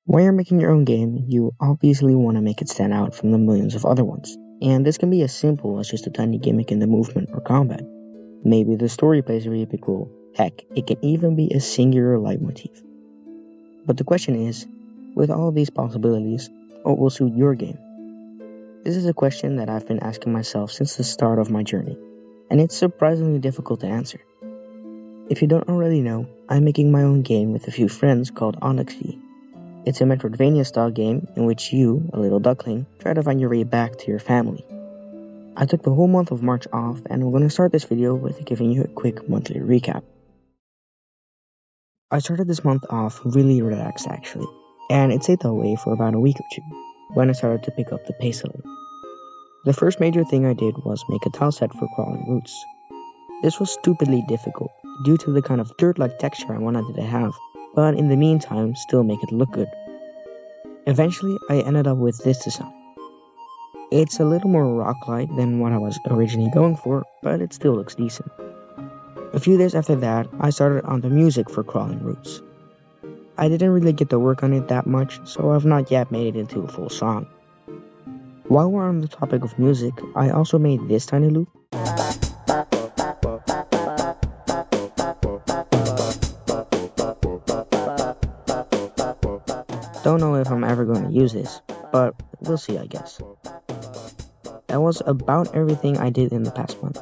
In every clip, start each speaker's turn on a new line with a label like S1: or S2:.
S1: When you're making your own game, you obviously want to make it stand out from the millions of other ones. And this can be as simple as just a tiny gimmick in the movement or combat. Maybe the story plays a really big role. Heck, it can even be a singular leitmotif. But the question is, with all these possibilities, what will suit your game? This is a question that I've been asking myself since the start of my journey, and it's surprisingly difficult to answer. If you don't already know, I'm making my own game with a few friends called Onyxy. It's a Metroidvania style game in which you, a little duckling, try to find your way back to your family. I took the whole month of March off, and I'm going to start this video with giving you a quick monthly recap. I started this month off really relaxed actually, and it stayed that way for about a week or two, when I started to pick up the pace a little. The first major thing I did was make a tile set for crawling roots. This was stupidly difficult, due to the kind of dirt-like texture I wanted it to have, but in the meantime still make it look good. Eventually, I ended up with this design. It's a little more rock-like than what I was originally going for, but it still looks decent. A few days after that, I started on the music for Crawling Roots. I didn't really get to work on it that much, so I've not yet made it into a full song. While we're on the topic of music, I also made this tiny loop. Don't know if I'm ever going to use this, but we'll see I guess. That was about everything I did in the past month.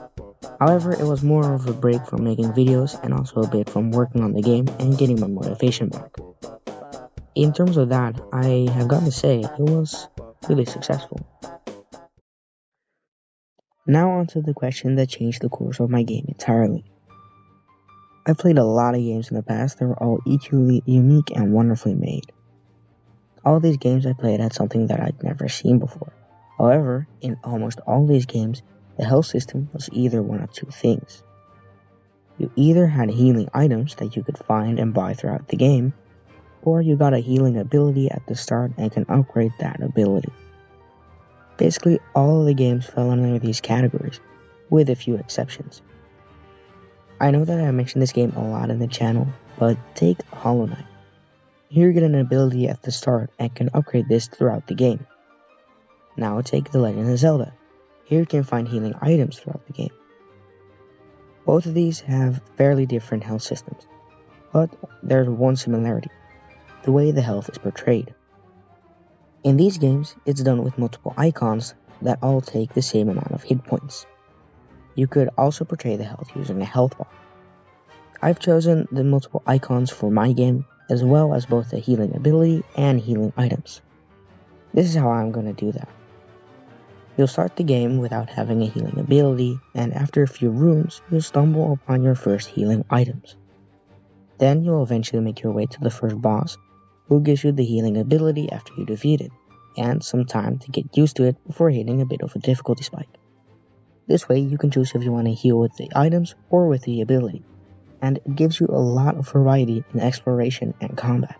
S1: However, it was more of a break from making videos and also a bit from working on the game and getting my motivation back. In terms of that, I have got to say it was really successful. Now on to the question that changed the course of my game entirely. I've played a lot of games in the past that were all equally unique and wonderfully made. All these games I played had something that I'd never seen before. However, in almost all these games, the health system was either one of two things. You either had healing items that you could find and buy throughout the game, or you got a healing ability at the start and can upgrade that ability. Basically, all of the games fell under these categories, with a few exceptions. I know that I mentioned this game a lot in the channel, but take Hollow Knight. Here you get an ability at the start and can upgrade this throughout the game. Now take The Legend of Zelda. Here you can find healing items throughout the game. Both of these have fairly different health systems, but there's one similarity: the way the health is portrayed. In these games, it's done with multiple icons that all take the same amount of hit points. You could also portray the health using a health bar. I've chosen the multiple icons for my game, as well as both the healing ability and healing items. This is how I'm going to do that. You'll start the game without having a healing ability, and after a few rooms, you'll stumble upon your first healing items. Then you'll eventually make your way to the first boss, who gives you the healing ability after you defeat it, and some time to get used to it before hitting a bit of a difficulty spike. This way you can choose if you want to heal with the items or with the ability, and it gives you a lot of variety in exploration and combat.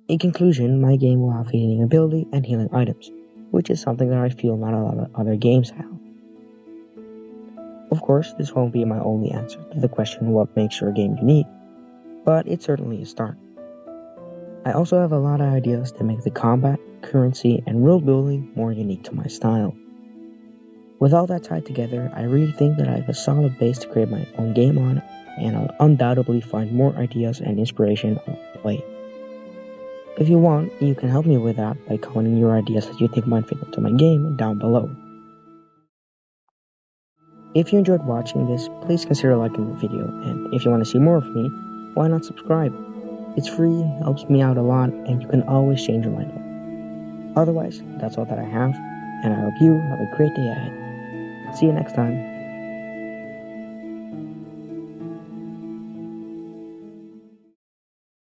S1: In conclusion, my game will have healing ability and healing items, which is something that I feel not a lot of other games have. Of course, this won't be my only answer to the question what makes your game unique, but it's certainly a start. I also have a lot of ideas to make the combat, currency, and world building more unique to my style. With all that tied together, I really think that I have a solid base to create my own game on, and I'll undoubtedly find more ideas and inspiration along the way. If you want, you can help me with that by commenting your ideas that you think might fit into my game down below. If you enjoyed watching this, please consider liking the video, and if you want to see more of me, why not subscribe? It's free, helps me out a lot, and you can always change your mind. Otherwise, that's all that I have, and I hope you have a great day ahead. See you next time.